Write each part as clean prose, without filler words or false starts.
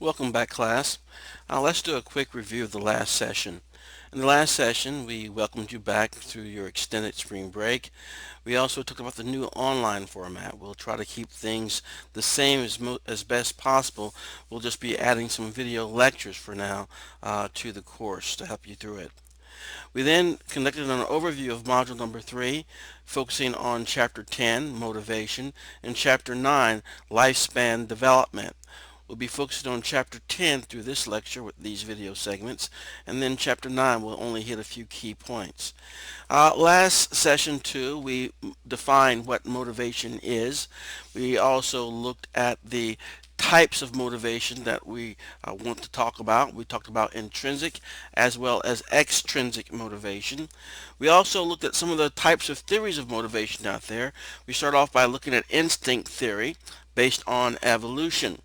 Welcome back, class. Let's do a quick review of the last session. In the last session, we welcomed you back through your extended spring break. We also talked about the new online format. We'll try to keep things the same as best possible. We'll just be adding some video lectures for now to the course to help you through it. We then conducted an overview of Module number 3, focusing on Chapter 10, Motivation, and Chapter 9, Lifespan Development. We'll be focusing on Chapter 10 through this lecture with these video segments, and then Chapter 9 will only hit a few key points. Last session 2, we defined what motivation is. We also looked at the types of motivation that we want to talk about. We talked about intrinsic as well as extrinsic motivation. We also looked at some of the types of theories of motivation out there. We start off by looking at instinct theory based on evolution.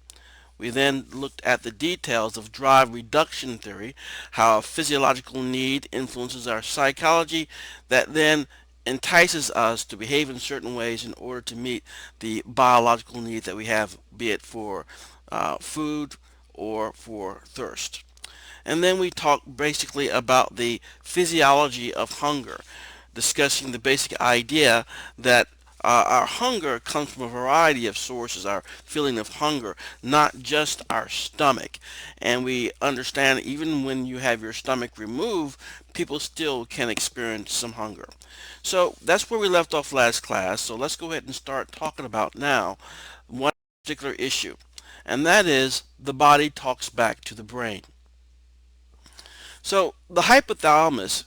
We then looked at the details of drive reduction theory, how a physiological need influences our psychology that then entices us to behave in certain ways in order to meet the biological need that we have, be it for food or for thirst. And then we talked basically about the physiology of hunger, discussing the basic idea that our hunger comes from a variety of sources, our feeling of hunger, not just our stomach. And we understand even when you have your stomach removed, people still can experience some hunger. So that's where we left off last class. So let's go ahead and start talking about now one particular issue, and that is the body talks back to the brain. So the hypothalamus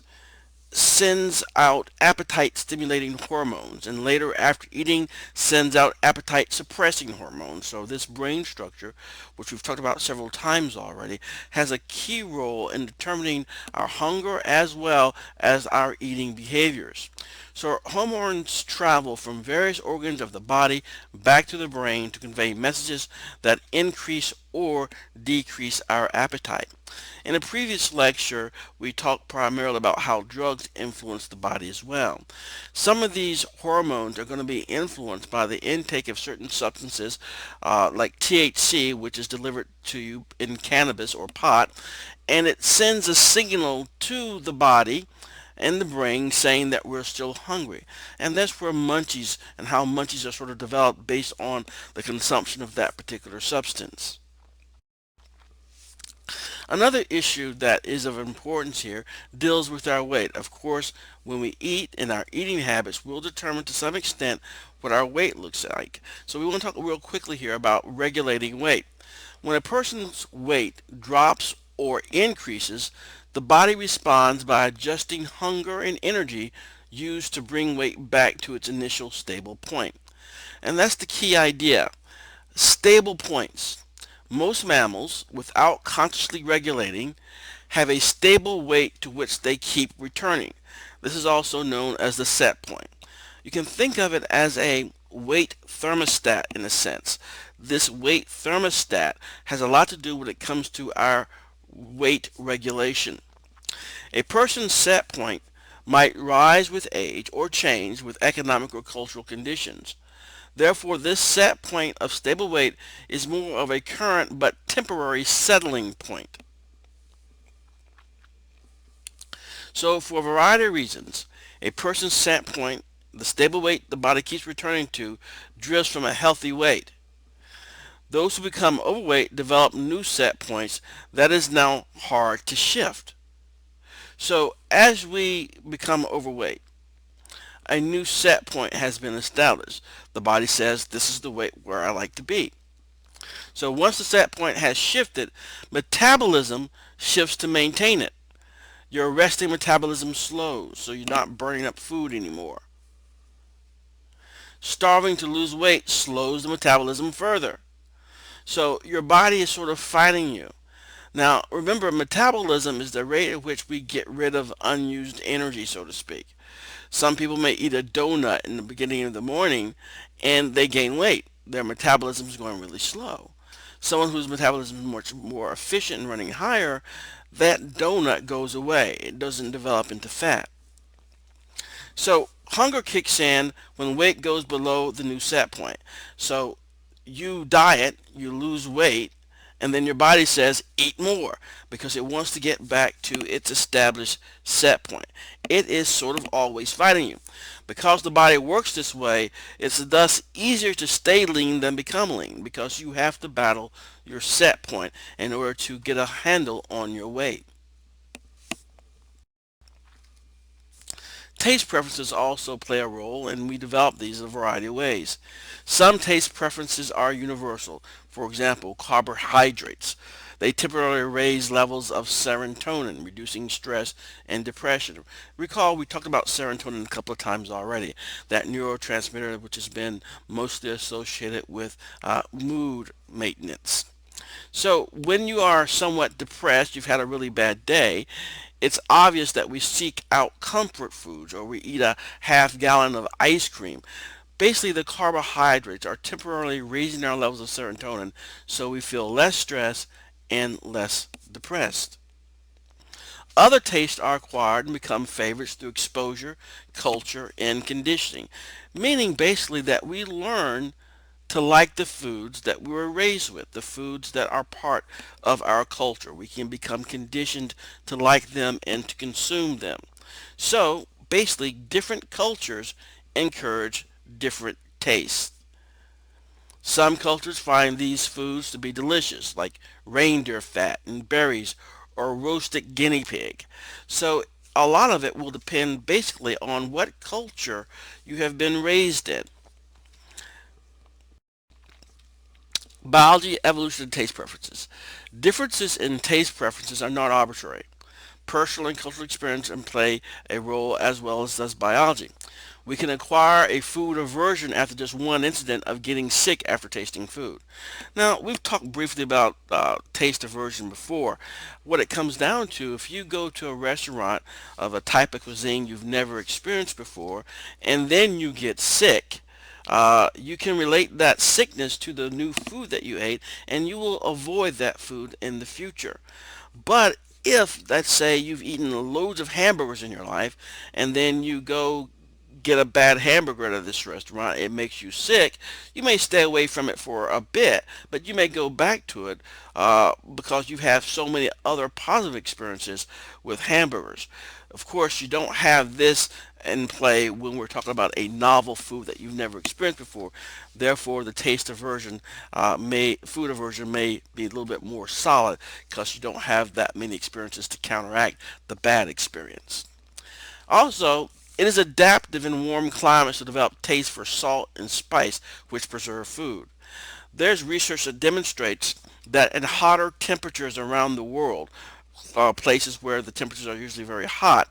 sends out appetite stimulating hormones, and later after eating sends out appetite suppressing hormones. So this brain structure, which we've talked about several times already, has a key role in determining our hunger as well as our eating behaviors. So hormones travel from various organs of the body back to the brain to convey messages that increase or decrease our appetite. In a previous lecture, we talked primarily about how drugs influence the body as well. Some of these hormones are going to be influenced by the intake of certain substances like THC, which is delivered to you in cannabis or pot, and it sends a signal to the body and the brain saying that we're still hungry. And that's where munchies and how munchies are sort of developed based on the consumption of that particular substance. Another issue that is of importance here deals with our weight. Of course, when we eat and our eating habits will determine to some extent what our weight looks like. So we want to talk real quickly here about regulating weight. When a person's weight drops or increases, the body responds by adjusting hunger and energy used to bring weight back to its initial stable point. And that's the key idea. Stable points. Most mammals, without consciously regulating, have a stable weight to which they keep returning. This is also known as the set point. You can think of it as a weight thermostat in a sense. This weight thermostat has a lot to do when it comes to our weight regulation. A person's set point might rise with age or change with economic or cultural conditions. Therefore, this set point of stable weight is more of a current but temporary settling point. So for a variety of reasons, a person's set point, the stable weight the body keeps returning to, drifts from a healthy weight. Those who become overweight develop new set points that is now hard to shift. So as we become overweight, a new set point has been established. The body says, this is the weight where I like to be. So once the set point has shifted, metabolism shifts to maintain it. Your resting metabolism slows, so you're not burning up food anymore. Starving to lose weight slows the metabolism further. So your body is sort of fighting you. Now remember, metabolism is the rate at which we get rid of unused energy, so to speak. Some people may eat a donut in the beginning of the morning and they gain weight. Their metabolism is going really slow. Someone whose metabolism is much more efficient and running higher, that donut goes away. It doesn't develop into fat. So hunger kicks in when weight goes below the new set point. So you diet, you lose weight, and then your body says eat more because it wants to get back to its established set point. It is sort of always fighting you. Because the body works this way, it's thus easier to stay lean than become lean because you have to battle your set point in order to get a handle on your weight. Taste preferences also play a role, and we develop these in a variety of ways. Some taste preferences are universal. For example, carbohydrates. They temporarily raise levels of serotonin, reducing stress and depression. Recall we talked about serotonin a couple of times already, that neurotransmitter which has been mostly associated with mood maintenance. So when you are somewhat depressed, you've had a really bad day, it's obvious that we seek out comfort foods or we eat a half gallon of ice cream. Basically, the carbohydrates are temporarily raising our levels of serotonin so we feel less stressed and less depressed. Other tastes are acquired and become favorites through exposure, culture, and conditioning, meaning basically that we learn to like the foods that we were raised with, the foods that are part of our culture. We can become conditioned to like them and to consume them. So basically, different cultures encourage different tastes. Some cultures find these foods to be delicious, like reindeer fat and berries or roasted guinea pig. So a lot of it will depend basically on what culture you have been raised in. Biology, evolution, and taste preferences. Differences in taste preferences are not arbitrary. Personal and cultural experience and play a role as well as does biology. We can acquire a food aversion after just one incident of getting sick after tasting food. Now, we've talked briefly about taste aversion before. What it comes down to, if you go to a restaurant of a type of cuisine you've never experienced before, and then you get sick, you can relate that sickness to the new food that you ate, and you will avoid that food in the future. But if, let's say, you've eaten loads of hamburgers in your life, and then you go get a bad hamburger out of this restaurant, it makes you sick, you may stay away from it for a bit, but you may go back to it because you have so many other positive experiences with hamburgers. Of course, you don't have this in play when we're talking about a novel food that you've never experienced before. Therefore, the taste aversion food aversion may be a little bit more solid because you don't have that many experiences to counteract the bad experience. Also, it is adaptive in warm climates to develop taste for salt and spice, which preserve food. There's research that demonstrates that in hotter temperatures around the world, places where the temperatures are usually very hot,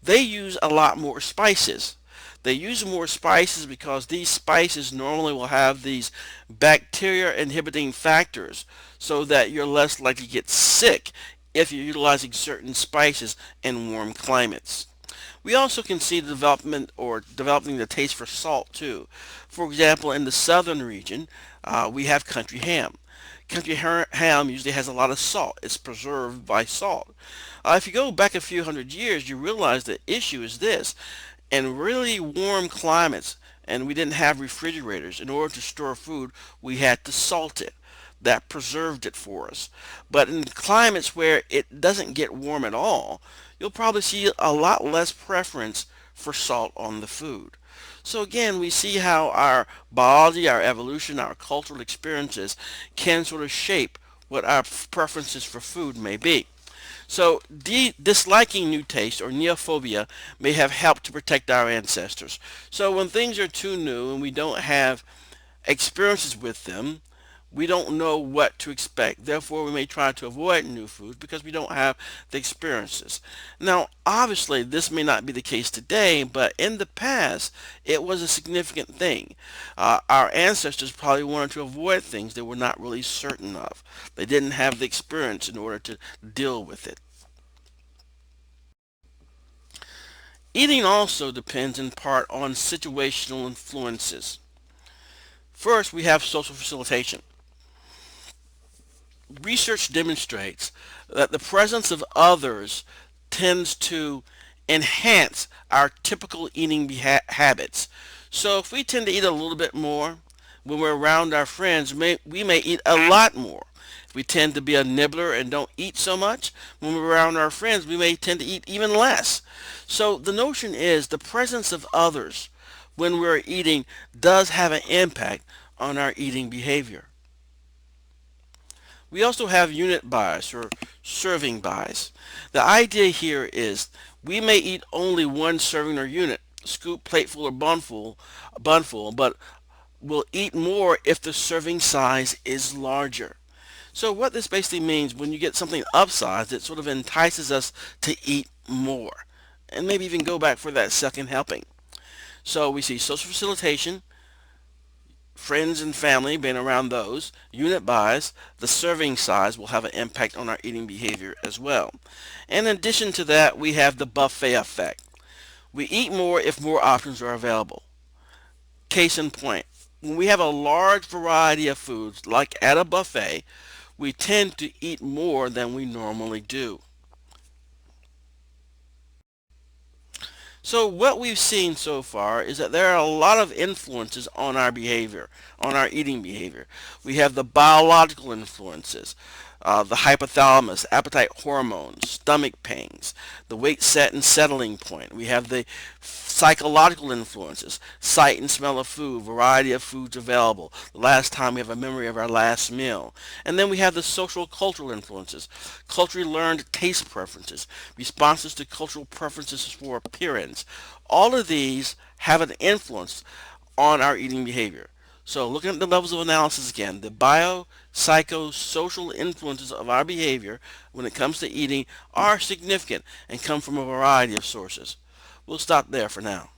they use a lot more spices. They use more spices because these spices normally will have these bacteria inhibiting factors so that you're less likely to get sick if you're utilizing certain spices in warm climates. We also can see the development or developing the taste for salt too. For example, in the southern region, we have country ham. Ham usually has a lot of salt. It's preserved by salt. If you go back a few hundred years, you realize the issue is this. In really warm climates, and we didn't have refrigerators, in order to store food, we had to salt it. That preserved it for us. But in climates where it doesn't get warm at all, you'll probably see a lot less preference for salt on the food. So again, we see how our biology, our evolution, our cultural experiences can sort of shape what our preferences for food may be. So disliking new taste or neophobia may have helped to protect our ancestors. So when things are too new and we don't have experiences with them, we don't know what to expect. Therefore, we may try to avoid new foods because we don't have the experiences. Now, obviously, this may not be the case today, but in the past, it was a significant thing. Our ancestors probably wanted to avoid things they were not really certain of. They didn't have the experience in order to deal with it. Eating also depends in part on situational influences. First, we have social facilitation. Research demonstrates that the presence of others tends to enhance our typical eating habits. So if we tend to eat a little bit more when we're around our friends, we may eat a lot more. If we tend to be a nibbler and don't eat so much, when we're around our friends, we may tend to eat even less. So the notion is the presence of others when we're eating does have an impact on our eating behavior. We also have unit bias or serving bias. The idea here is we may eat only one serving or unit, scoop, plateful, or bunful, but we'll eat more if the serving size is larger. So what this basically means, when you get something upsized, it sort of entices us to eat more and maybe even go back for that second helping. So we see social facilitation, friends and family, being around those, unit buys, the serving size will have an impact on our eating behavior as well. In addition to that, we have the buffet effect. We eat more if more options are available. Case in point, when we have a large variety of foods, like at a buffet, we tend to eat more than we normally do. So what we've seen so far is that there are a lot of influences on our behavior, on our eating behavior. We have the biological influences, the hypothalamus, appetite hormones, stomach pains, the weight set and settling point. We have the psychological influences, sight and smell of food, variety of foods available, the last time we have a memory of our last meal. And then we have the social cultural influences, culturally learned taste preferences, responses to cultural preferences for appearance. All of these have an influence on our eating behavior. So looking at the levels of analysis again, the psychosocial influences of our behavior when it comes to eating are significant and come from a variety of sources. We'll stop there for now.